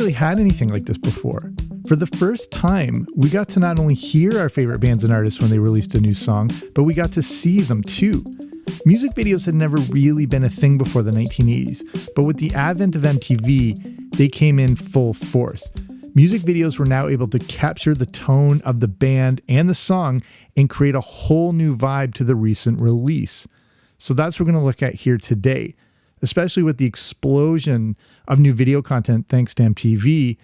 really had anything like this before. For the first time, we got to not only hear our favorite bands and artists when they released a new song, but we got to see them too. Music videos had never really been a thing before the 1980s, but with the advent of MTV, they came in full force. Music videos were now able to capture the tone of the band and the song and create a whole new vibe to the recent release. So that's what we're going to look at here today. Especially with the explosion of new video content thanks to MTV,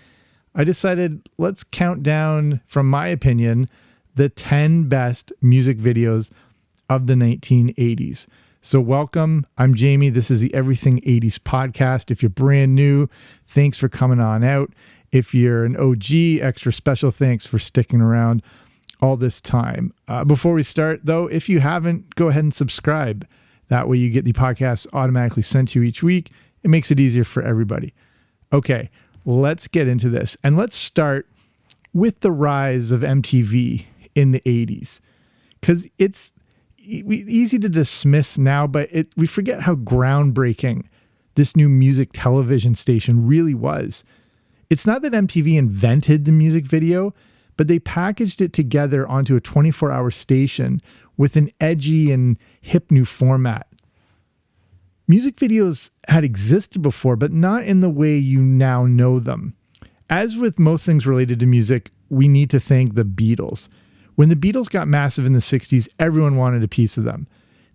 I decided let's count down, from my opinion, the 10 best music videos of the 1980s. So welcome, I'm Jamie. This is the Everything 80s podcast. If you're brand new, thanks for coming on out. If you're an OG, extra special thanks for sticking around all this time. Before we start, though, if you haven't, go ahead and subscribe. That way you get the podcast automatically sent to you each week. It makes it easier for everybody. Okay, let's get into this. And let's start with the rise of MTV in the 80s. Because it's easy to dismiss now, but we forget how groundbreaking this new music television station really was. It's not that MTV invented the music video, but they packaged it together onto a 24-hour station with an edgy and hip new format. Music videos had existed before, but not in the way you now know them. As with most things related to music, we need to thank the Beatles. When the Beatles got massive in the 60s, everyone wanted a piece of them.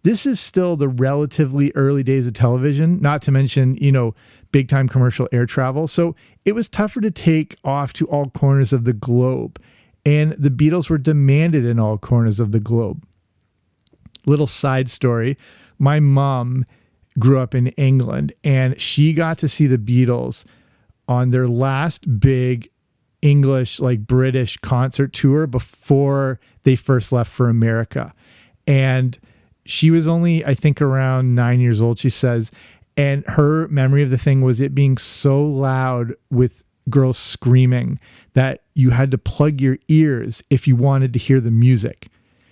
This is still the relatively early days of television, not to mention, big time commercial air travel. So it was tougher to take off to all corners of the globe. And the Beatles were demanded in all corners of the globe. Little side story. My mom grew up in England and she got to see the Beatles on their last big English, British concert tour before they first left for America. And she was only, I think, around 9 years old, she says. And her memory of the thing was it being so loud with girls screaming that you had to plug your ears if you wanted to hear the music.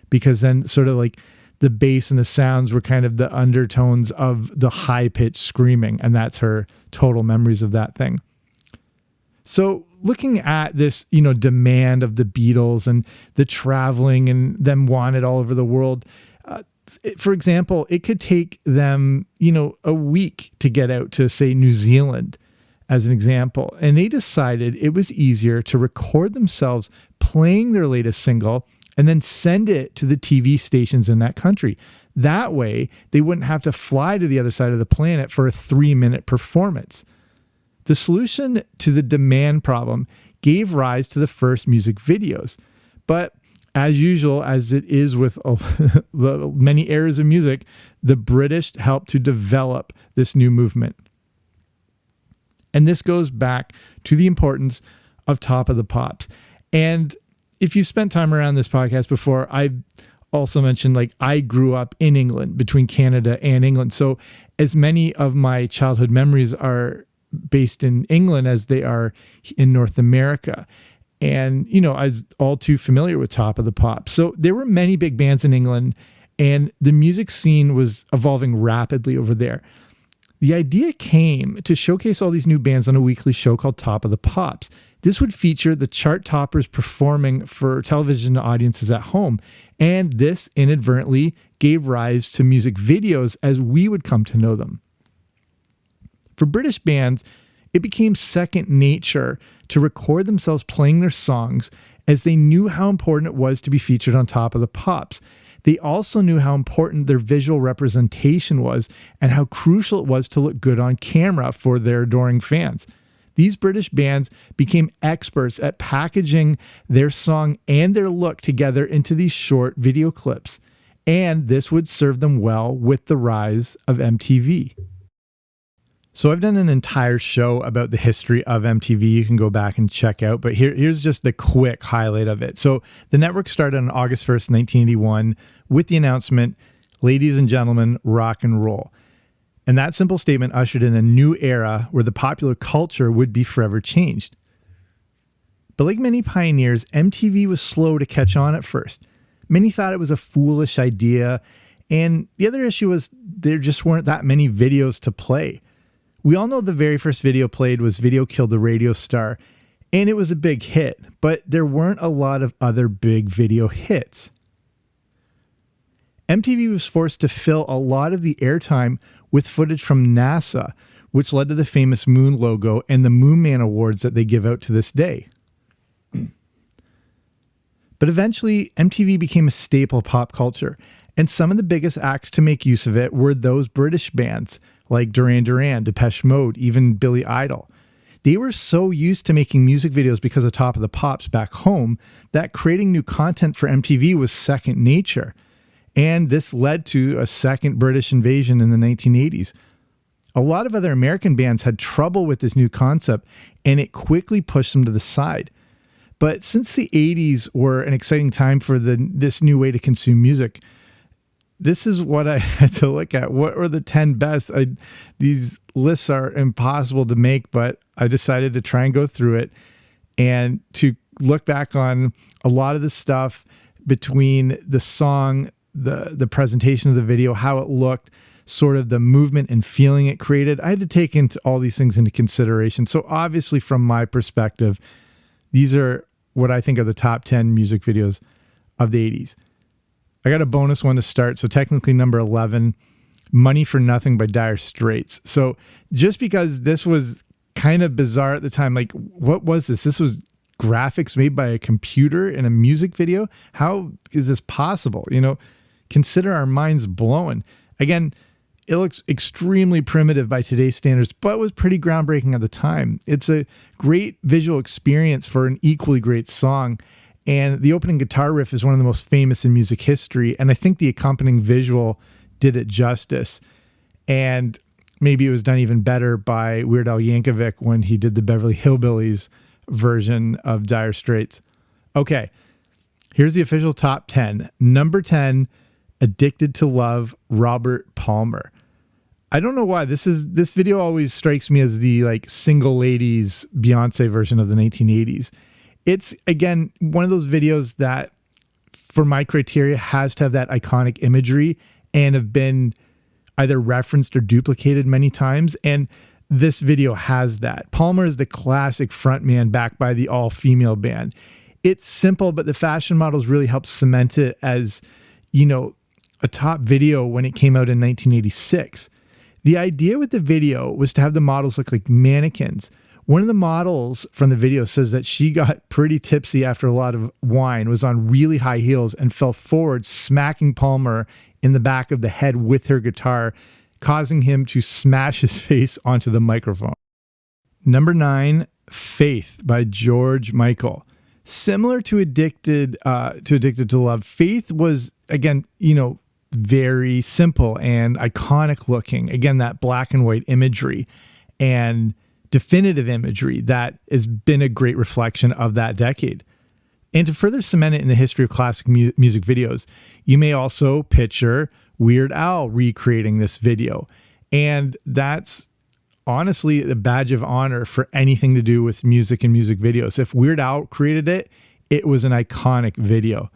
Because then sort of the bass and the sounds were kind of the undertones of the high-pitched screaming. And that's her total memories of that thing. So looking at this, demand of the Beatles and the traveling and them wanted all over the world, for example, it could take them, a week to get out to, say, New Zealand, as an example. And they decided it was easier to record themselves playing their latest single and then send it to the TV stations in that country. That way, they wouldn't have to fly to the other side of the planet for a 3-minute performance. The solution to the demand problem gave rise to the first music videos. But as usual, as it is with the many eras of music, the British helped to develop this new movement. And this goes back to the importance of Top of the Pops. And if you spent time around this podcast before, I also mentioned I grew up in England, between Canada and England. So as many of my childhood memories are based in England as they are in North America. And, I was all too familiar with Top of the Pops. So there were many big bands in England and the music scene was evolving rapidly over there. The idea came to showcase all these new bands on a weekly show called Top of the Pops. This would feature the chart toppers performing for television audiences at home. And this inadvertently gave rise to music videos as we would come to know them. For British bands, it became second nature to record themselves playing their songs as they knew how important it was to be featured on Top of the Pops. They also knew how important their visual representation was and how crucial it was to look good on camera for their adoring fans. These British bands became experts at packaging their song and their look together into these short video clips. And this would serve them well with the rise of MTV. So I've done an entire show about the history of MTV. You can go back and check out, but here's just the quick highlight of it. So the network started on August 1st, 1981 with the announcement, "Ladies and gentlemen, rock and roll." And that simple statement ushered in a new era where the popular culture would be forever changed. But like many pioneers, MTV was slow to catch on at first. Many thought it was a foolish idea. And the other issue was there just weren't that many videos to play. We all know the very first video played was Video Killed the Radio Star, and it was a big hit, but there weren't a lot of other big video hits. MTV was forced to fill a lot of the airtime with footage from NASA, which led to the famous moon logo and the Moon Man Awards that they give out to this day. But eventually, MTV became a staple of pop culture, and some of the biggest acts to make use of it were those British bands like Duran Duran, Depeche Mode, even Billy Idol. They were so used to making music videos because of Top of the Pops back home that creating new content for MTV was second nature. And this led to a second British invasion in the 1980s. A lot of other American bands had trouble with this new concept, and it quickly pushed them to the side. But since the 80s were an exciting time for this new way to consume music, this is what I had to look at. What were the 10 best? These lists are impossible to make, but I decided to try and go through it and to look back on a lot of the stuff between the song, the presentation of the video, how it looked, sort of the movement and feeling it created. I had to take into all these things into consideration. So obviously from my perspective, these are what I think are the top 10 music videos of the 80s. I got a bonus one to start. So technically number 11, Money for Nothing by Dire Straits. So just because this was kind of bizarre at the time, like what was this? This was graphics made by a computer in a music video. How is this possible? Consider our minds blown. Again, it looks extremely primitive by today's standards, but was pretty groundbreaking at the time. It's a great visual experience for an equally great song. And the opening guitar riff is one of the most famous in music history. And I think the accompanying visual did it justice. And maybe it was done even better by Weird Al Yankovic when he did the Beverly Hillbillies version of Dire Straits. Okay, here's the official top 10. Number 10, Addicted to Love, Robert Palmer. I don't know why this video always strikes me as the single ladies Beyonce version of the 1980s. It's again one of those videos that for my criteria has to have that iconic imagery and have been either referenced or duplicated many times. And this video has that. Palmer is the classic frontman backed by the all-female band. It's simple, but the fashion models really helped cement it as, a top video when it came out in 1986. The idea with the video was to have the models look like mannequins. One of the models from the video says that she got pretty tipsy after a lot of wine, was on really high heels, and fell forward, smacking Palmer in the back of the head with her guitar, causing him to smash his face onto the microphone. Number 9, Faith by George Michael. Similar to Addicted to Love, Faith was, again, very simple and iconic looking. Again, that black and white imagery and definitive imagery that has been a great reflection of that decade. And to further cement it in the history of classic music videos, you may also picture Weird Al recreating this video. And that's honestly a badge of honor for anything to do with music and music videos. If Weird Al created it, it was an iconic video.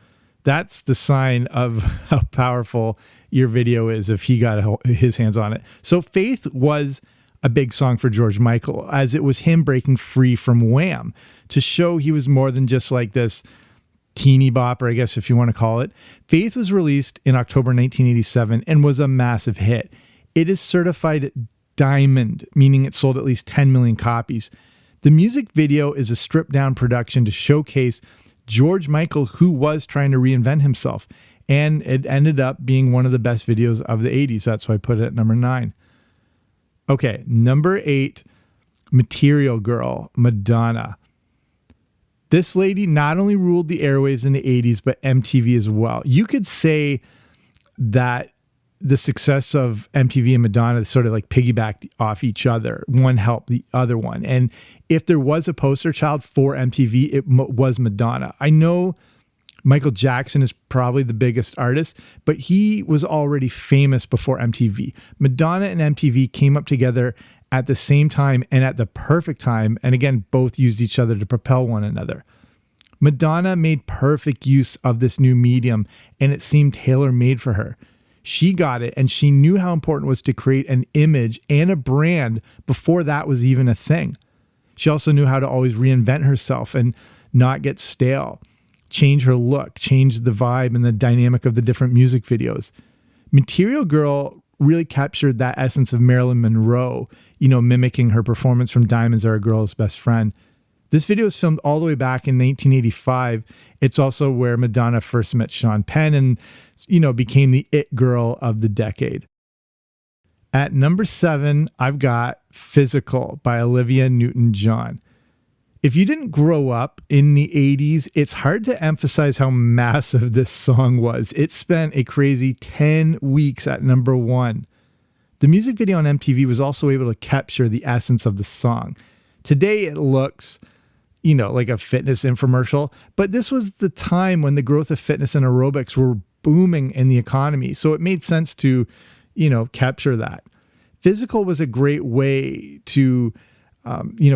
That's the sign of how powerful your video is if he got his hands on it. So Faith was a big song for George Michael, as it was him breaking free from Wham to show he was more than just like this teeny bopper, I guess, if you want to call it. Faith was released in October 1987 and was a massive hit. It is certified diamond, meaning it sold at least 10 million copies. The music video is a stripped down production to showcase George Michael, who was trying to reinvent himself. And it ended up being one of the best videos of the 80s. That's why I put it at number 9. Okay, number 8, Material Girl, Madonna. This lady not only ruled the airwaves in the 80s, but MTV as well. You could say that the success of MTV and Madonna sort of piggybacked off each other. One helped the other one. And if there was a poster child for MTV, it was Madonna. I know Michael Jackson is probably the biggest artist, but he was already famous before MTV. Madonna and MTV came up together at the same time and at the perfect time. And again, both used each other to propel one another. Madonna made perfect use of this new medium, and it seemed tailor-made for her. She got it, and she knew how important it was to create an image and a brand before that was even a thing. She also knew how to always reinvent herself and not get stale, change her look, change the vibe and the dynamic of the different music videos. Material Girl really captured that essence of Marilyn Monroe, mimicking her performance from Diamonds Are a Girl's Best Friend. This video was filmed all the way back in 1985. It's also where Madonna first met Sean Penn and, became the it girl of the decade. At number 7, I've got Physical by Olivia Newton-John. If you didn't grow up in the 80s, it's hard to emphasize how massive this song was. It spent a crazy 10 weeks at number 1. The music video on MTV was also able to capture the essence of the song. Today it looks, like a fitness infomercial, but this was the time when the growth of fitness and aerobics were booming in the economy. So it made sense to, capture that. Physical was a great way to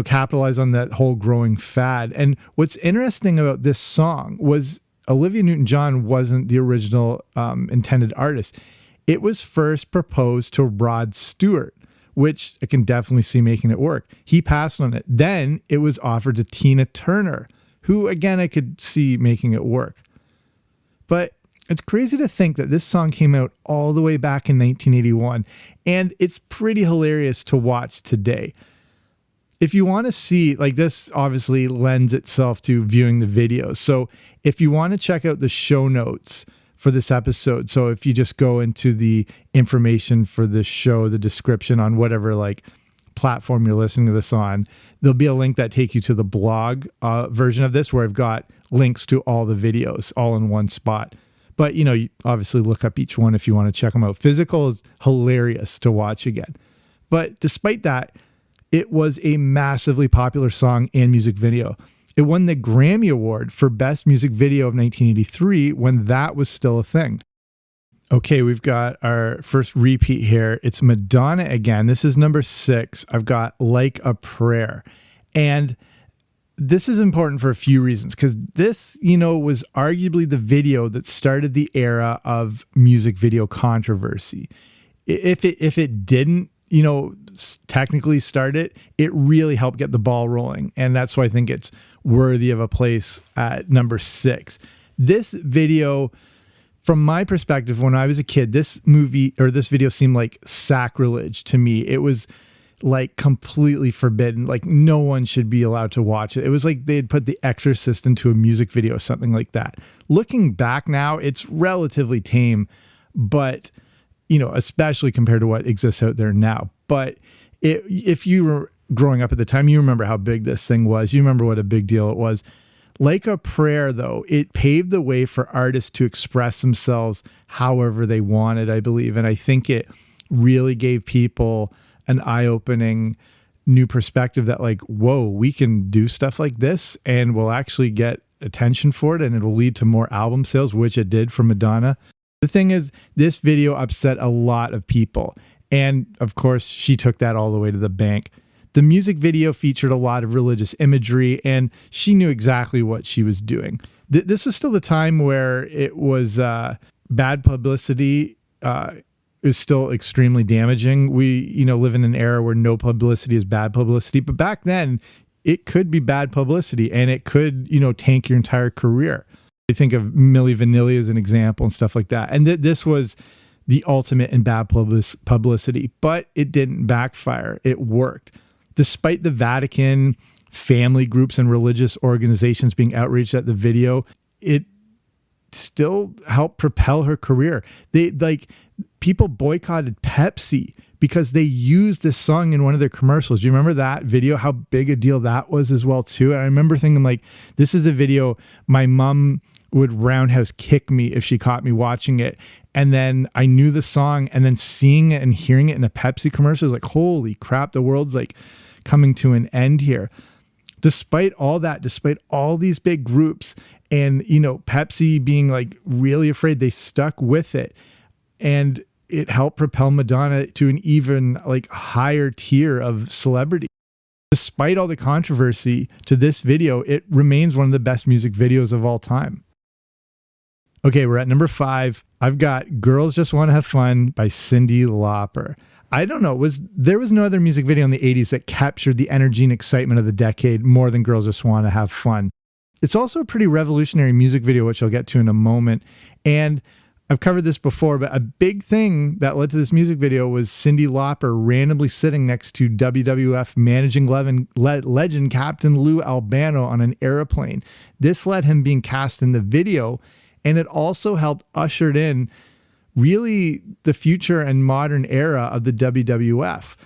capitalize on that whole growing fad. And what's interesting about this song was Olivia Newton-John wasn't the original intended artist. It was first proposed to Rod Stewart, which I can definitely see making it work. He passed on it. Then it was offered to Tina Turner, who again, I could see making it work. But it's crazy to think that this song came out all the way back in 1981, and it's pretty hilarious to watch today. If you want to see, this obviously lends itself to viewing the video. So if you want to check out the show notes for this episode, so if you just go into the information for this show, the description on whatever platform you're listening to this on, there'll be a link that takes you to the blog version of this, where I've got links to all the videos all in one spot. But, you obviously look up each one if you want to check them out. Physical is hilarious to watch again. But despite that, it was a massively popular song and music video. It won the Grammy Award for Best Music Video of 1983 when that was still a thing. Okay, we've got our first repeat here. It's Madonna again. This is number 6. I've got Like a Prayer. And this is important for a few reasons, because this, was arguably the video that started the era of music video controversy. If it didn't, technically start it, it really helped get the ball rolling. And that's why I think it's worthy of a place at number 6. This video, from my perspective, when I was a kid, this video seemed like sacrilege to me. It was completely forbidden. No one should be allowed to watch it. It was like they'd put The Exorcist into a music video or something like that. Looking back now, it's relatively tame, but especially compared to what exists out there now. But if you were growing up at the time, you remember how big this thing was. You remember what a big deal it was. Like a Prayer, though, it paved the way for artists to express themselves however they wanted, I believe. And I think it really gave people an eye-opening new perspective that whoa, we can do stuff like this and we'll actually get attention for it, and it'll lead to more album sales, which it did for Madonna. The thing is, this video upset a lot of people. And of course, she took that all the way to the bank. The music video featured a lot of religious imagery, and she knew exactly what she was doing. This was still the time where it was bad publicity. Is still extremely damaging. We, live in an era where no publicity is bad publicity. But back then, it could be bad publicity, and it could, tank your entire career. I think of Milli Vanilli as an example and stuff like that. And this was the ultimate in bad publicity, but it didn't backfire. It worked. Despite the Vatican, family groups, and religious organizations being outraged at the video, it still helped propel her career. People boycotted Pepsi because they used this song in one of their commercials. Do you remember that video? How big a deal that was as well too. And I remember thinking this is a video my mom would roundhouse kick me if she caught me watching it. And then I knew the song, and then seeing it and hearing it in a Pepsi commercial was holy crap, the world's coming to an end here. Despite all that, despite all these big groups and, Pepsi being really afraid, they stuck with it. And it helped propel Madonna to an even higher tier of celebrity. Despite all the controversy to this video, it remains one of the best music videos of all time. Okay, we're at number 5. I've got Girls Just Want to Have Fun by Cyndi Lauper. I don't know, there was no other music video in the 80s that captured the energy and excitement of the decade more than Girls Just Want to Have Fun. It's also a pretty revolutionary music video, which I'll get to in a moment. And I've covered this before, but a big thing that led to this music video was Cyndi Lauper randomly sitting next to WWF managing legend Captain Lou Albano on an airplane. This led him being cast in the video, and it also helped usher in really the future and modern era of the WWF,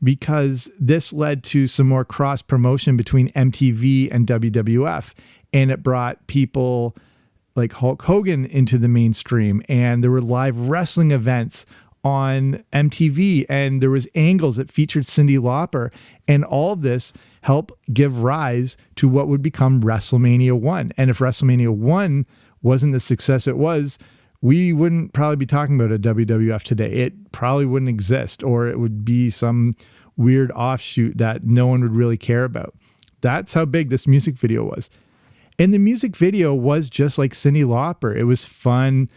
because this led to some more cross promotion between MTV and WWF. And it brought people like Hulk Hogan into the mainstream, and there were live wrestling events on MTV, and there was angles that featured Cyndi Lauper, and all of this helped give rise to what would become WrestleMania 1. And if WrestleMania 1 wasn't the success it was, we wouldn't probably be talking about a WWF today. It probably wouldn't exist, or it would be some weird offshoot that no one would really care about. That's how big this music video was. And the music video was just like Cyndi Lauper. It was fun,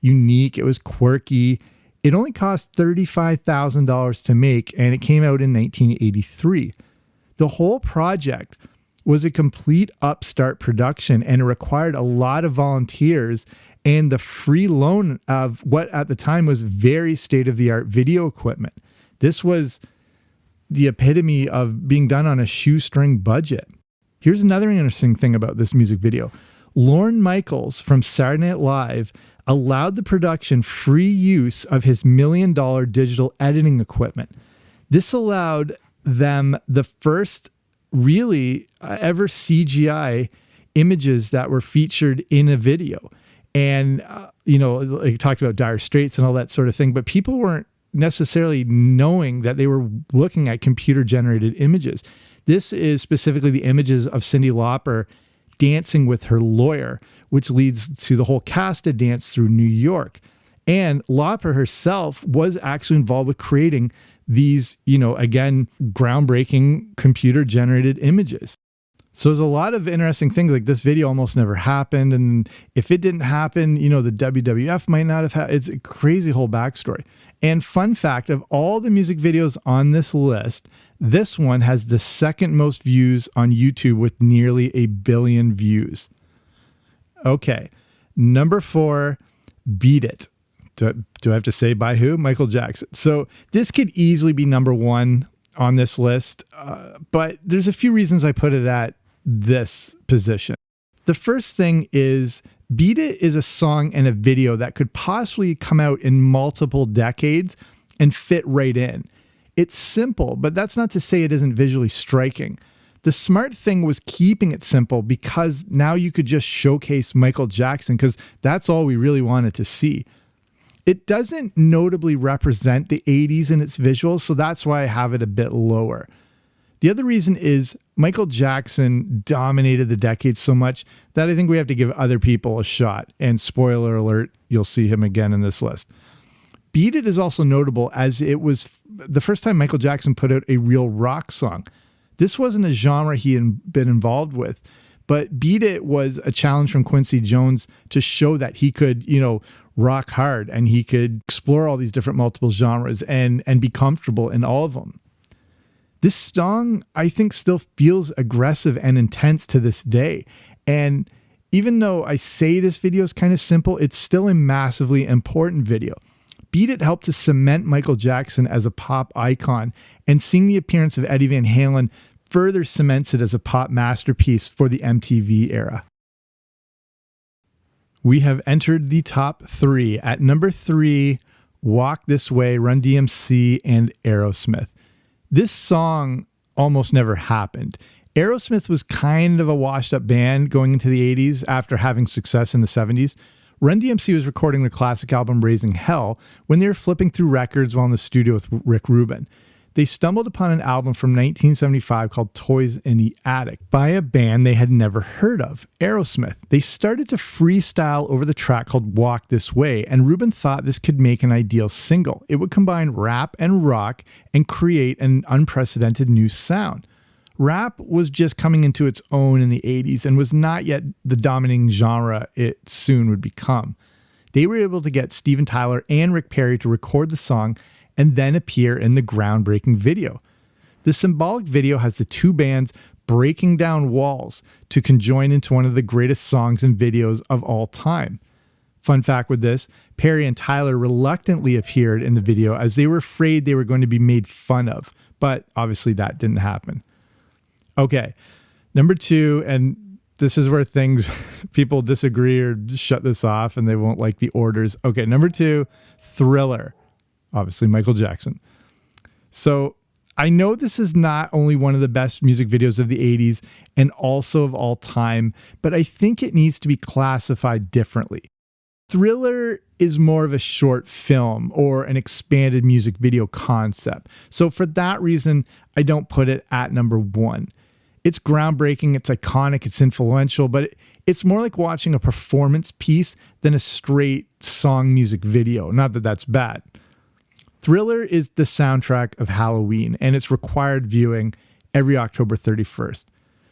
unique, it was quirky. It only cost $35,000 to make, and it came out in 1983. The whole project was a complete upstart production, and it required a lot of volunteers and the free loan of what at the time was very state-of-the-art video equipment. This was the epitome of being done on a shoestring budget. Here's another interesting thing about this music video. Lorne Michaels from Saturday Night Live allowed the production free use of his $1 million digital editing equipment. This allowed them the first really ever CGI images that were featured in a video. And, like talked about Dire Straits and all that sort of thing, but people weren't necessarily knowing that they were looking at computer generated images. This is specifically the images of Cyndi Lauper dancing with her lawyer, which leads to the whole cast to dance through New York. And Lauper herself was actually involved with creating these, again, groundbreaking computer generated images. So there's a lot of interesting things, like this video almost never happened. And if it didn't happen, the WWF might not have had, it's a crazy whole backstory. And fun fact, of all the music videos on this list, this one has the second most views on YouTube with nearly 1 billion views. Okay. Number 4, Beat It. Do I have to say by who? Michael Jackson. So this could easily be number 1 on this list, but there's a few reasons I put it at this position. The first thing is Beat It is a song and a video that could possibly come out in multiple decades and fit right in. It's simple, but that's not to say it isn't visually striking. The smart thing was keeping it simple, because now you could just showcase Michael Jackson, because that's all we really wanted to see. It doesn't notably represent the 80s in its visuals, so that's why I have it a bit lower. The other reason is Michael Jackson dominated the decade so much that I think we have to give other people a shot. And spoiler alert, you'll see him again in this list. Beat It is also notable as it was the first time Michael Jackson put out a real rock song. This wasn't a genre he had been involved with, but Beat It was a challenge from Quincy Jones to show that he could, rock hard, and he could explore all these different multiple genres and be comfortable in all of them. This song, I think, still feels aggressive and intense to this day. And even though I say this video is kind of simple, it's still a massively important video. Beat It helped to cement Michael Jackson as a pop icon, and seeing the appearance of Eddie Van Halen further cements it as a pop masterpiece for the MTV era. We have entered the top 3. At number 3, Walk This Way, Run DMC, and Aerosmith. This song almost never happened. Aerosmith was kind of a washed up band going into the 80s after having success in the 70s. Run DMC was recording the classic album Raising Hell when they were flipping through records while in the studio with Rick Rubin. They stumbled upon an album from 1975 called Toys in the Attic by a band they had never heard of, Aerosmith. They started to freestyle over the track called Walk This Way, and Rubin thought this could make an ideal single. It would combine rap and rock and create an unprecedented new sound. Rap was just coming into its own in the 80s and was not yet the dominating genre it soon would become. They were able to get Steven Tyler and Rick Perry to record the song and then appear in the groundbreaking video. The symbolic video has the two bands breaking down walls to conjoin into one of the greatest songs and videos of all time. Fun fact with this, Perry and Tyler reluctantly appeared in the video as they were afraid they were going to be made fun of, but obviously that didn't happen. Okay, number 2, and this is where people disagree or shut this off and they won't like the orders. Okay, number 2, Thriller, obviously Michael Jackson. So I know this is not only one of the best music videos of the 80s and also of all time, but I think it needs to be classified differently. Thriller is more of a short film or an expanded music video concept. So for that reason, I don't put it at number 1. It's groundbreaking, it's iconic, it's influential, but it's more like watching a performance piece than a straight song music video. Not that that's bad. Thriller is the soundtrack of Halloween, and it's required viewing every October 31st.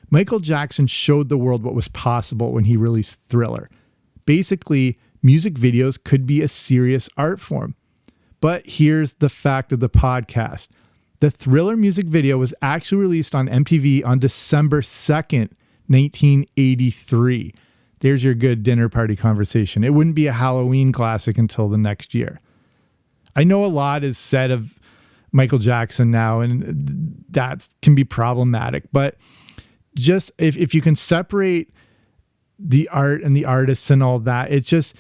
Michael Jackson showed the world what was possible when he released Thriller. Basically, music videos could be a serious art form. But here's the fact of the podcast. The Thriller music video was actually released on MTV on December 2nd, 1983. There's your good dinner party conversation. It wouldn't be a Halloween classic until the next year. I know a lot is said of Michael Jackson now, and that can be problematic, but just if you can separate the art and the artists and all that, it's just,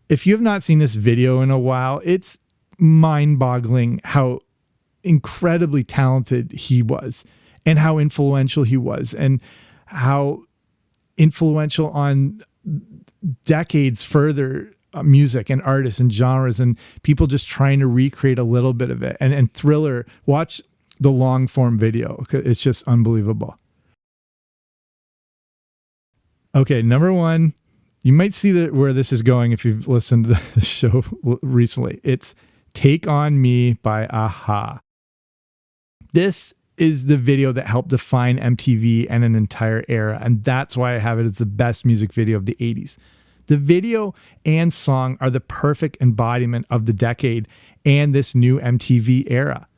if you have not seen this video in a while, it's mind-boggling how incredibly talented he was and how influential he was and how influential on decades further music and artists and genres and people just trying to recreate a little bit of it. And Thriller, watch the long form video. It's just unbelievable. Okay, number 1, you might see where this is going if you've listened to the show recently. It's Take On Me by a-ha. This is the video that helped define MTV and an entire era, and that's why I have it as the best music video of the 80s. The video and song are the perfect embodiment of the decade and this new MTV era.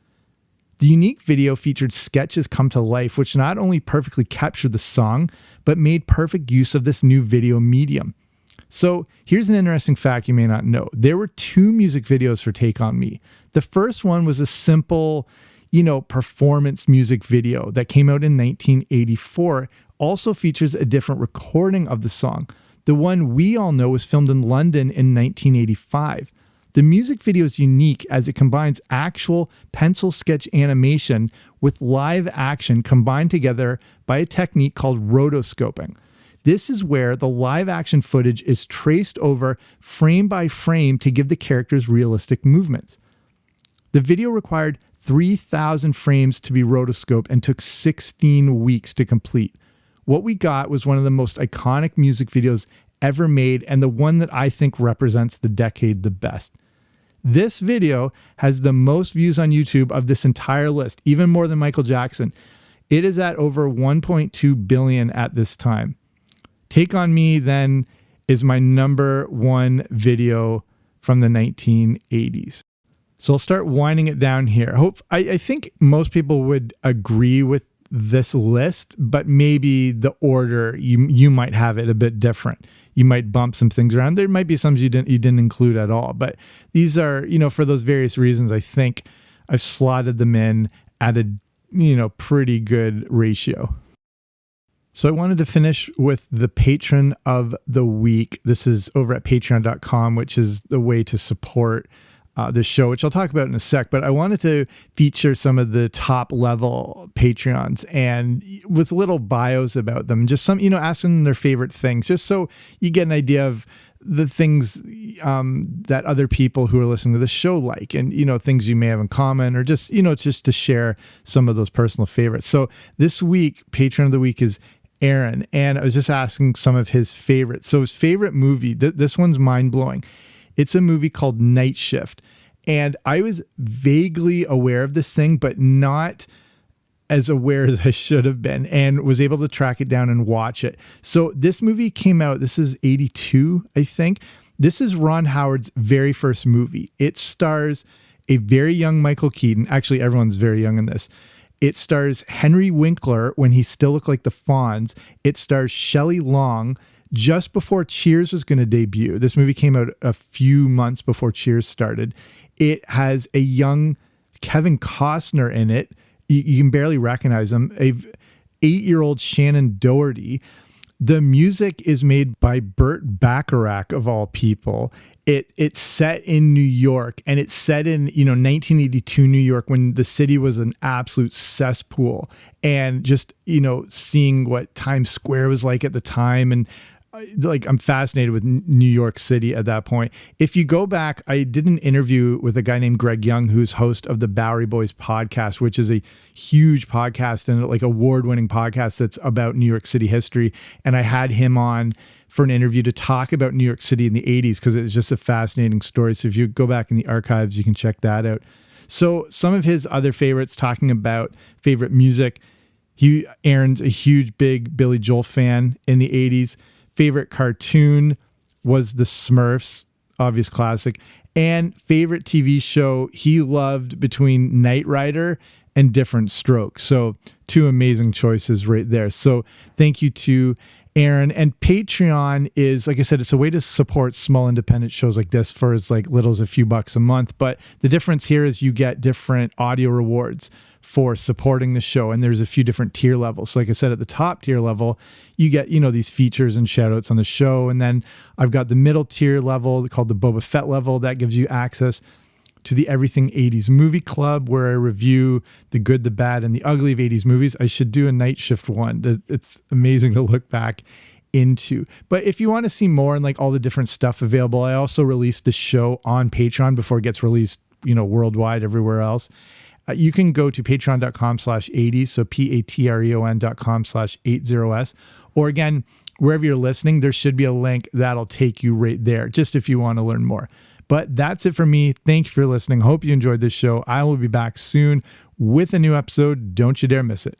The unique video featured sketches come to life, which not only perfectly captured the song, but made perfect use of this new video medium. So here's an interesting fact you may not know. There were 2 music videos for Take On Me. The first one was a simple, performance music video that came out in 1984. Also features a different recording of the song. The one we all know was filmed in London in 1985. The music video is unique as it combines actual pencil sketch animation with live action combined together by a technique called rotoscoping. This is where the live action footage is traced over frame by frame to give the characters realistic movements. The video required 3,000 frames to be rotoscoped and took 16 weeks to complete. What we got was one of the most iconic music videos ever made and the one that I think represents the decade the best. This video has the most views on YouTube of this entire list, even more than Michael Jackson. It is at over 1.2 billion at this time. Take On Me then is my number 1 video from the 1980s. So I'll start winding it down here. I think most people would agree with this list, but maybe the order you might have it a bit different. You might bump some things around. There might be some you didn't include at all, but these are, for those various reasons, I think I've slotted them in at a, pretty good ratio. So I wanted to finish with the Patron of the week. This is over at patreon.com, which is the way to support this show, which I'll talk about in a sec, but I wanted to feature some of the top level Patreons and with little bios about them, just some, asking them their favorite things, just so you get an idea of the things that other people who are listening to the show like, and, things you may have in common, or just, just to share some of those personal favorites. So this week, Patron of the week is Aaron, and I was just asking some of his favorites. So his favorite movie, this one's mind-blowing. It's a movie called Night Shift. And I was vaguely aware of this thing, but not as aware as I should have been, and was able to track it down and watch it. So this movie came out, this is 82, I think. This is Ron Howard's very first movie. It stars a very young Michael Keaton. Actually, everyone's very young in this. It stars Henry Winkler when he still looked like the Fonz. It stars Shelley Long just before Cheers was going to debut. This movie came out a few months before Cheers started. It has a young Kevin Costner in it. You can barely recognize him. A 8-year-old Shannon Doherty. The music is made by Burt Bacharach, of all people. It's set in New York, and it's set in 1982 New York, when the city was an absolute cesspool. And just seeing what Times Square was like at the time, and I'm fascinated with New York City at that point. If you go back, I did an interview with a guy named Greg Young, who's host of the Bowery Boys podcast, which is a huge podcast and award-winning podcast that's about New York City history. And I had him on for an interview to talk about New York City in the 80s, because it's just a fascinating story. So if you go back in the archives, you can check that out. So some of his other favorites, talking about favorite music, Aaron's a huge, big Billy Joel fan in the 80s. Favorite cartoon was The Smurfs, obvious classic. And favorite TV show, he loved between Knight Rider and Different Strokes. So 2 amazing choices right there. So thank you to Aaron. And Patreon is, like I said, it's a way to support small independent shows like this for as little as a few bucks a month. But the difference here is you get different audio rewards for supporting the show. And there's a few different tier levels. So like I said, at the top tier level, you get, these features and shout outs on the show. And then I've got the middle tier level called the Boba Fett level. That gives you access to the Everything 80s Movie Club, where I review the good, the bad, and the ugly of 80s movies. I should do a night shift one. It's amazing to look back into. But if you want to see more and all the different stuff available, I also released the show on Patreon before it gets released, worldwide everywhere else. You can go to patreon.com/80s, so patreon.com/80s, or again, wherever you're listening, there should be a link that'll take you right there, just if you want to learn more. But that's it for me. Thank you for listening. Hope you enjoyed this show. I will be back soon with a new episode. Don't you dare miss it.